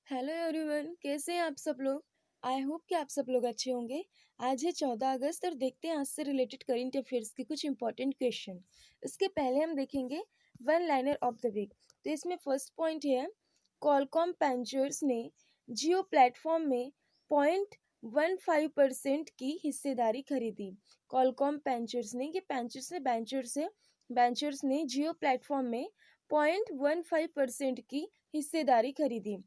Hello everyone, कैसे हैं आप सब लोग। आई होप कि आप सब लोग अच्छे होंगे। आज है 14 अगस्त और देखते हैं आज से रिलेटेड करंट अफेयर्स के कुछ इंपॉर्टेंट क्वेश्चन। इसके पहले हम देखेंगे one liner of the week. तो इसमें फर्स्ट पॉइंट है, कॉलकॉम पेंचर्स ने जियो प्लेटफॉर्म में 0.15% की हिस्सेदारी खरीदी। कॉलकॉम पेंचर्स ने, ये पेंचर्स ने बेंचर्स ने जियो प्लेटफॉर्म में 0.15% की हिस्सेदारी खरीदी।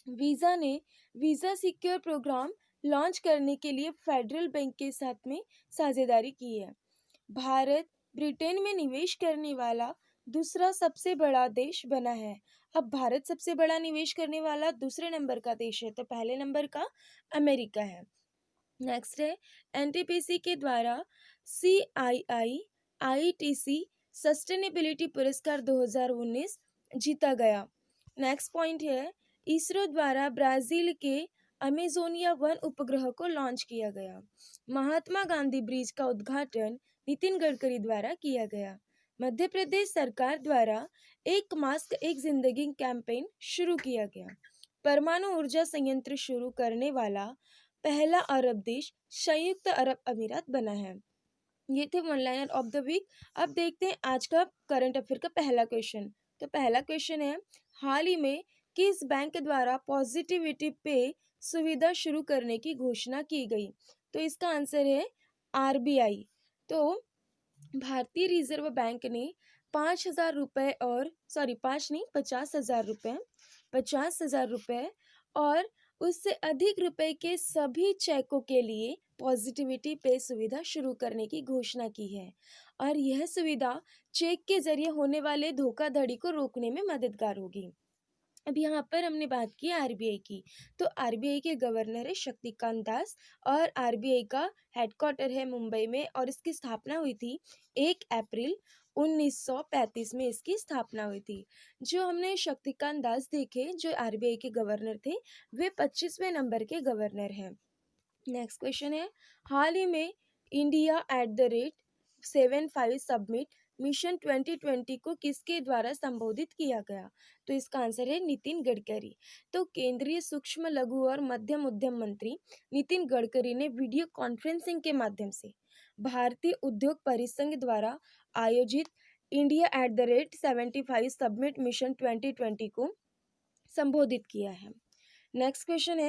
वीज़ा ने वीज़ा सिक्योर प्रोग्राम लॉन्च करने के लिए फेडरल बैंक के साथ में साझेदारी की है। भारत ब्रिटेन में निवेश करने वाला दूसरा सबसे बड़ा देश बना है। अब भारत सबसे बड़ा निवेश करने वाला दूसरे नंबर का देश है, तो पहले नंबर का अमेरिका है। नेक्स्ट है, एनटीपीसी के द्वारा CII-ITC सस्टेनेबिलिटी पुरस्कार 2019 जीता गया। नेक्स्ट पॉइंट है, इसरो द्वारा ब्राजील के अमेजोनिया वन उपग्रह को लॉन्च किया गया। महात्मा गांधी ब्रिज का उद्घाटन नितिन गडकरी द्वारा किया गया। मध्य प्रदेश सरकार द्वारा एक मास्क एक जिंदगी कैंपेन शुरू किया गया। परमाणु ऊर्जा संयंत्र शुरू करने वाला पहला अरब देश संयुक्त अरब अमीरात बना है। ये थे one liner of the week. अब देखते हैं आज का करंट अफेयर का पहला क्वेश्चन। तो पहला क्वेश्चन है, हाल ही में किस बैंक द्वारा पॉजिटिविटी पे सुविधा शुरू करने की घोषणा की गई? तो इसका आंसर है RBI। तो भारतीय रिजर्व बैंक ने 5,000 रुपये और 50,000 रुपये और उससे अधिक रुपए के सभी चेकों के लिए पॉजिटिविटी पे सुविधा शुरू करने की घोषणा की है। और यह सुविधा चेक के जरिए होने वाले धोखाधड़ी को रोकने में मददगार होगी। अब यहाँ पर हमने बात की RBI की, तो RBI के गवर्नर है शक्तिकांत दास और RBI का हेडक्वार्टर है मुंबई में और इसकी स्थापना हुई थी 1 अप्रैल 1935 में इसकी स्थापना हुई थी। जो हमने शक्तिकांत दास देखे जो RBI के गवर्नर थे, वे 25वें नंबर के गवर्नर हैं। नेक्स्ट क्वेश्चन है, हाल ही में India@75 सबमिट मिशन 2020 को किसके द्वारा संबोधित किया गया? तो इसका आंसर है नितिन गडकरी। तो केंद्रीय सूक्ष्म लघु और मध्यम उद्यम मंत्री नितिन गडकरी ने वीडियो कॉन्फ्रेंसिंग के माध्यम से भारतीय उद्योग परिसंघ द्वारा आयोजित India@75 सबमिट मिशन 2020 को संबोधित किया है। नेक्स्ट क्वेश्चन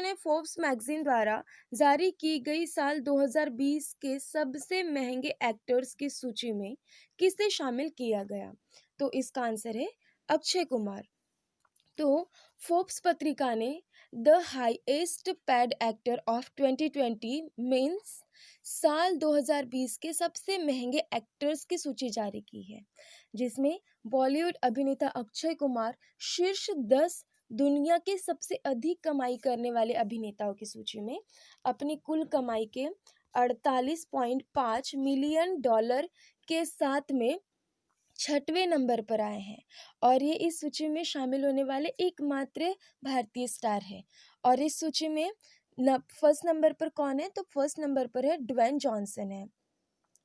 है, फोर्ब्स मैगजीन द्वारा जारी की गई साल 2020 के सबसे महंगे एक्टर्स की सूची में किसे शामिल किया गया? तो इसका आंसर है अक्षय कुमार। तो फोर्ब्स पत्रिका ने the highest paid actor of 2020 means साल 2020 के सबसे महंगे एक्टर्स की सूची जारी की है, जिसमें बॉलीवुड अभिनेता अक्षय कुमार शीर्ष 10 दुनिया के सबसे अधिक कमाई करने वाले अभिनेताओं की सूची में अपनी कुल कमाई के 48.5 मिलियन डॉलर के साथ में 6वें नंबर पर आए हैं। और ये इस सूची में शामिल होने वाले एकमात्र भारतीय स्टार है। और इस सूची में फर्स्ट नंबर पर कौन है? तो फर्स्ट नंबर पर है ड्वेन जॉनसन है।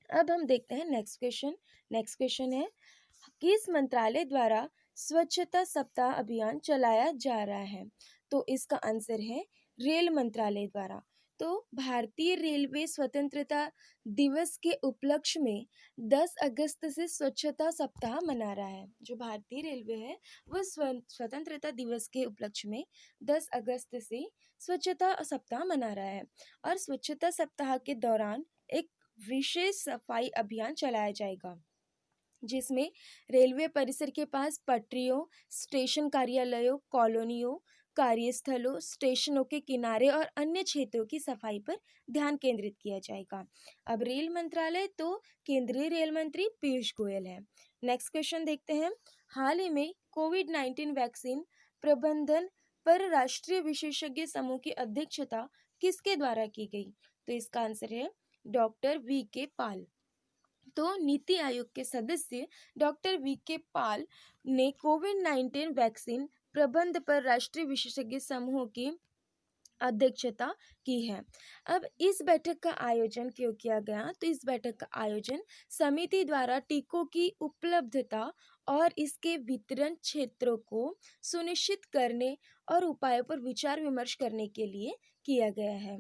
अब हम देखते हैं नेक्स्ट क्वेश्चन है, किस मंत्रालय द्वारा स्वच्छता सप्ताह अभियान चलाया जा रहा है? तो इसका आंसर है रेल मंत्रालय द्वारा। तो भारतीय रेलवे स्वतंत्रता दिवस के उपलक्ष्य में 10 अगस्त से स्वच्छता सप्ताह मना रहा है। जो भारतीय रेलवे है वह स्वतंत्रता दिवस के उपलक्ष्य में 10 अगस्त से स्वच्छता सप्ताह मना रहा है। और स्वच्छता सप्ताह के दौरान एक विशेष सफाई अभियान चलाया जाएगा, जिसमें रेलवे परिसर के पास पटरियों, स्टेशन कार्यालयों, कॉलोनियों, कार्यस्थलों, स्टेशनों के किनारे और अन्य क्षेत्रों की सफाई पर ध्यान केंद्रित किया जाएगा। अब रेल मंत्रालय तो केंद्रीय रेल मंत्री पीयूष गोयल है। नेक्स्ट क्वेश्चन देखते हैं, हाल ही में कोविड-19 वैक्सीन प्रबंधन पर राष्ट्रीय विशेषज्ञ समूह की अध्यक्षता किसके द्वारा की गई? तो इसका आंसर है डॉक्टर VK पाल। तो नीति आयोग के सदस्य डॉक्टर VK पाल ने कोविड-19 वैक्सीन प्रबंध पर राष्ट्रीय विशेषज्ञ समूह की अध्यक्षता की है। अब इस बैठक का आयोजन क्यों किया गया? तो इस बैठक का आयोजन समिति द्वारा टीकों की उपलब्धता और इसके वितरण क्षेत्रों को सुनिश्चित करने और उपायों पर विचार विमर्श करने के लिए किया गया है।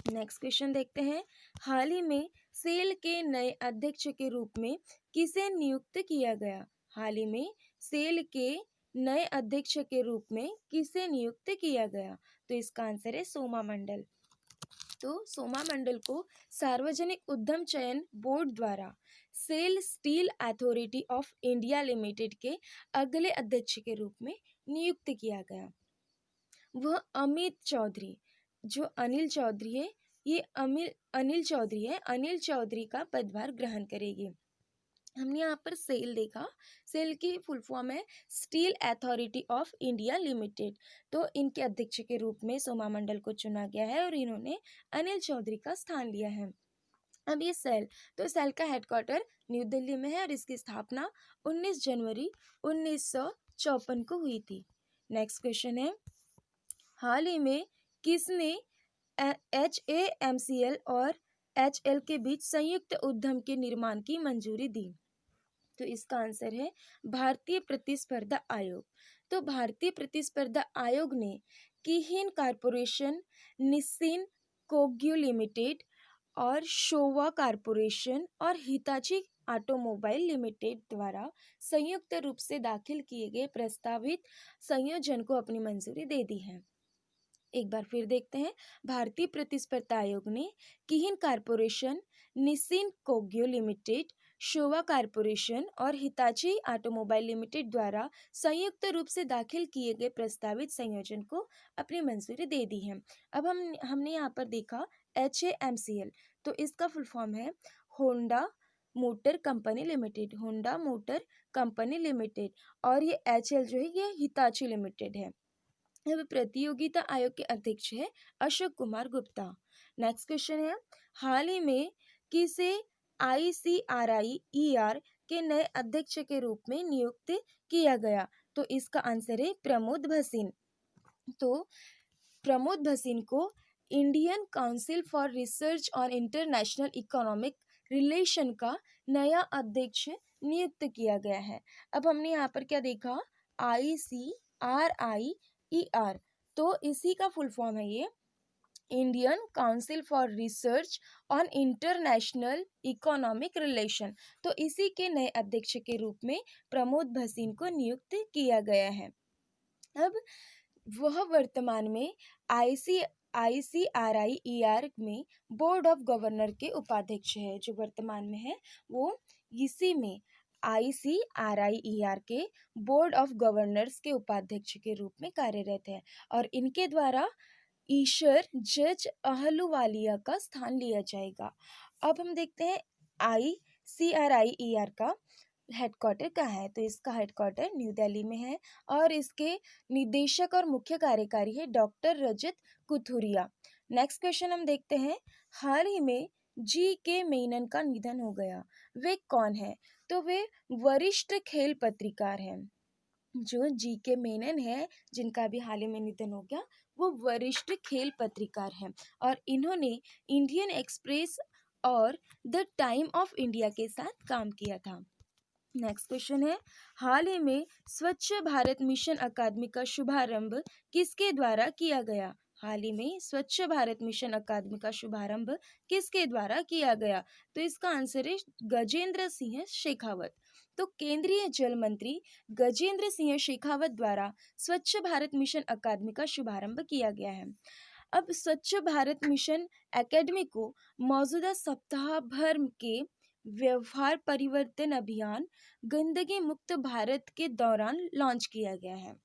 नेक्स्ट क्वेश्चन देखते हैं। हाल ही में सेल के नए अध्यक्ष के रूप में किसे नियुक्त किया गया? हाल ही में सेल के नए अध्यक्ष के रूप में किसे नियुक्त किया गया? तो इसका आंसर है सोमा मंडल। तो सोमा मंडल को सार्वजनिक उद्यम चयन बोर्ड द्वारा SAIL steel authority of India limited के अगले अध्यक्ष के रूप में नियुक्त किया गया। वह अमित चौधरी, जो अनिल चौधरी है, ये अनिल चौधरी है, अनिल चौधरी का पदभार ग्रहण करेगी। हमने यहाँ पर सेल देखा, सेल की फुल फॉर्म है steel authority of India limited. तो इनके अध्यक्ष के रूप में सोमा मंडल को चुना गया है और इन्होंने अनिल चौधरी का स्थान लिया है। अब ये सेल, तो सेल का हेडक्वार्टर न्यू दिल्ली में है और इसकी स्थापना 19 जनवरी 1954 को हुई थी। नेक्स्ट क्वेश्चन है, हाल ही में किसने HAMCL और HL के बीच संयुक्त उद्यम के निर्माण की मंजूरी दी? तो इसका आंसर है भारतीय प्रतिस्पर्धा आयोग। तो भारतीय प्रतिस्पर्धा आयोग ने किहिन कॉरपोरेशन, निस्सिन कोग्यू लिमिटेड और शोवा कॉरपोरेशन और हिताची ऑटोमोबाइल लिमिटेड द्वारा संयुक्त रूप से दाखिल किए गए प्रस्तावित संयोजन को अपनी मंजूरी दे दी है। एक बार फिर देखते हैं। भारतीय प्रतिस्पर्धा आयोग ने Keihin corporation, Nissin Kogyo limited, Showa corporation और हिताची ऑटोमोबाइल लिमिटेड द्वारा संयुक्त रूप से दाखिल किए गए प्रस्तावित संयोजन को अपनी मंजूरी दे दी है। अब हमने यहाँ पर देखा HAMCL, तो इसका फुल फॉर्म है Honda motor company limited, Honda motor company limited, और ये HL जो है ये हिताची लिमिटेड है। अब प्रतियोगिता आयोग के अध्यक्ष है अशोक कुमार गुप्ता। नेक्स्ट क्वेश्चन है, हाल ही में किसे ICRIER के नए अध्यक्ष के रूप में नियुक्त किया गया? तो इसका आंसर है प्रमोद भसीन। तो प्रमोद भसीन को Indian council for research on international economic relation का नया अध्यक्ष नियुक्त किया गया है। अब हमने यहाँ पर क्या देखा, ICRIER, तो इसी का फुल फॉर्म है ये Indian council for research on international economic relation. तो इसी के नए अध्यक्ष के रूप में प्रमोद भसीन को नियुक्त किया गया है। अब वह वर्तमान में ICRIER में बोर्ड ऑफ गवर्नर के उपाध्यक्ष है। जो वर्तमान में है वो इसी में ICRIER के बोर्ड ऑफ गवर्नर्स के उपाध्यक्ष के रूप में कार्यरत है और इनके द्वारा ईशर जज अहलुवालिया का स्थान लिया जाएगा। अब हम देखते हैं ICRIER का हेडक्वार्टर कहाँ है? तो इसका हेडक्वार्टर न्यू दिल्ली में है और इसके निदेशक और मुख्य कार्यकारी है डॉक्टर रजत कुथुरिया। नेक्स्ट क्वेश्चन हम देखते हैं, हाल ही में GK मेनन का निधन हो गया, वे कौन है? तो वे वरिष्ठ खेल पत्रकार हैं। जो GK मेनन है, जिनका भी हाल ही में निधन हो गया, वो वरिष्ठ खेल पत्रकार हैं और इन्होंने इंडियन एक्सप्रेस और द टाइम ऑफ इंडिया के साथ काम किया था। नेक्स्ट क्वेश्चन है, हाल ही में स्वच्छ भारत मिशन अकादमी का शुभारंभ किसके द्वारा किया गया? हाल ही में स्वच्छ भारत मिशन अकादमी का शुभारंभ किसके द्वारा किया गया? तो इसका आंसर है गजेंद्र सिंह शेखावत। तो केंद्रीय जल मंत्री गजेंद्र सिंह शेखावत द्वारा स्वच्छ भारत मिशन अकादमी का शुभारंभ किया गया है। अब स्वच्छ भारत मिशन एकेडमी को मौजूदा सप्ताह भर के व्यवहार परिवर्तन अभियान गंदगी मुक्त भारत के दौरान लॉन्च किया गया है।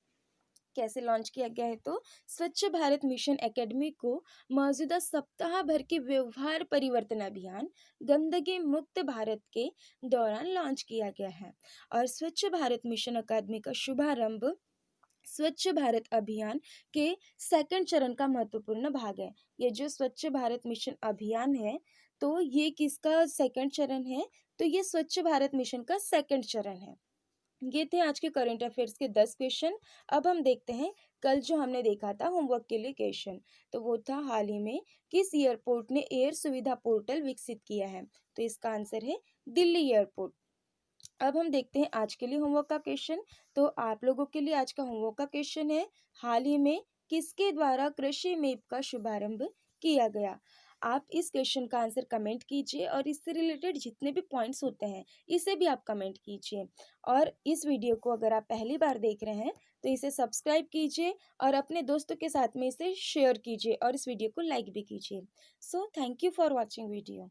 कैसे लॉन्च किया गया है? तो स्वच्छ भारत मिशन एकेडमी को मौजूदा सप्ताह भर के व्यवहार परिवर्तन अभियान गंदगी मुक्त भारत के दौरान लॉन्च किया गया है और स्वच्छ भारत मिशन अकादमी का शुभारंभ स्वच्छ भारत अभियान के सेकंड चरण का महत्वपूर्ण भाग है। ये जो स्वच्छ भारत मिशन अभियान है, तो ये किसका सेकंड चरण है? तो ये स्वच्छ भारत मिशन का सेकंड चरण है। ये थे आज के करंट अफेयर्स के 10 क्वेश्चन। अब हम देखते हैं कल जो हमने देखा था होमवर्क के लिए क्वेश्चन, तो वो था हाल ही में किस एयरपोर्ट ने एयर सुविधा पोर्टल विकसित किया है? तो इसका आंसर है दिल्ली एयरपोर्ट। अब हम देखते हैं आज के लिए होमवर्क का क्वेश्चन। तो आप लोगों के लिए आज का होमवर्क का क्वेश्चन है, हाल ही में किसके द्वारा कृषि मैप का शुभारंभ किया गया? आप इस क्वेश्चन का आंसर कमेंट कीजिए और इससे रिलेटेड जितने भी पॉइंट्स होते हैं इसे भी आप कमेंट कीजिए। और इस वीडियो को अगर आप पहली बार देख रहे हैं तो इसे सब्सक्राइब कीजिए और अपने दोस्तों के साथ में इसे शेयर कीजिए और इस वीडियो को लाइक भी कीजिए। So thank you for watching video.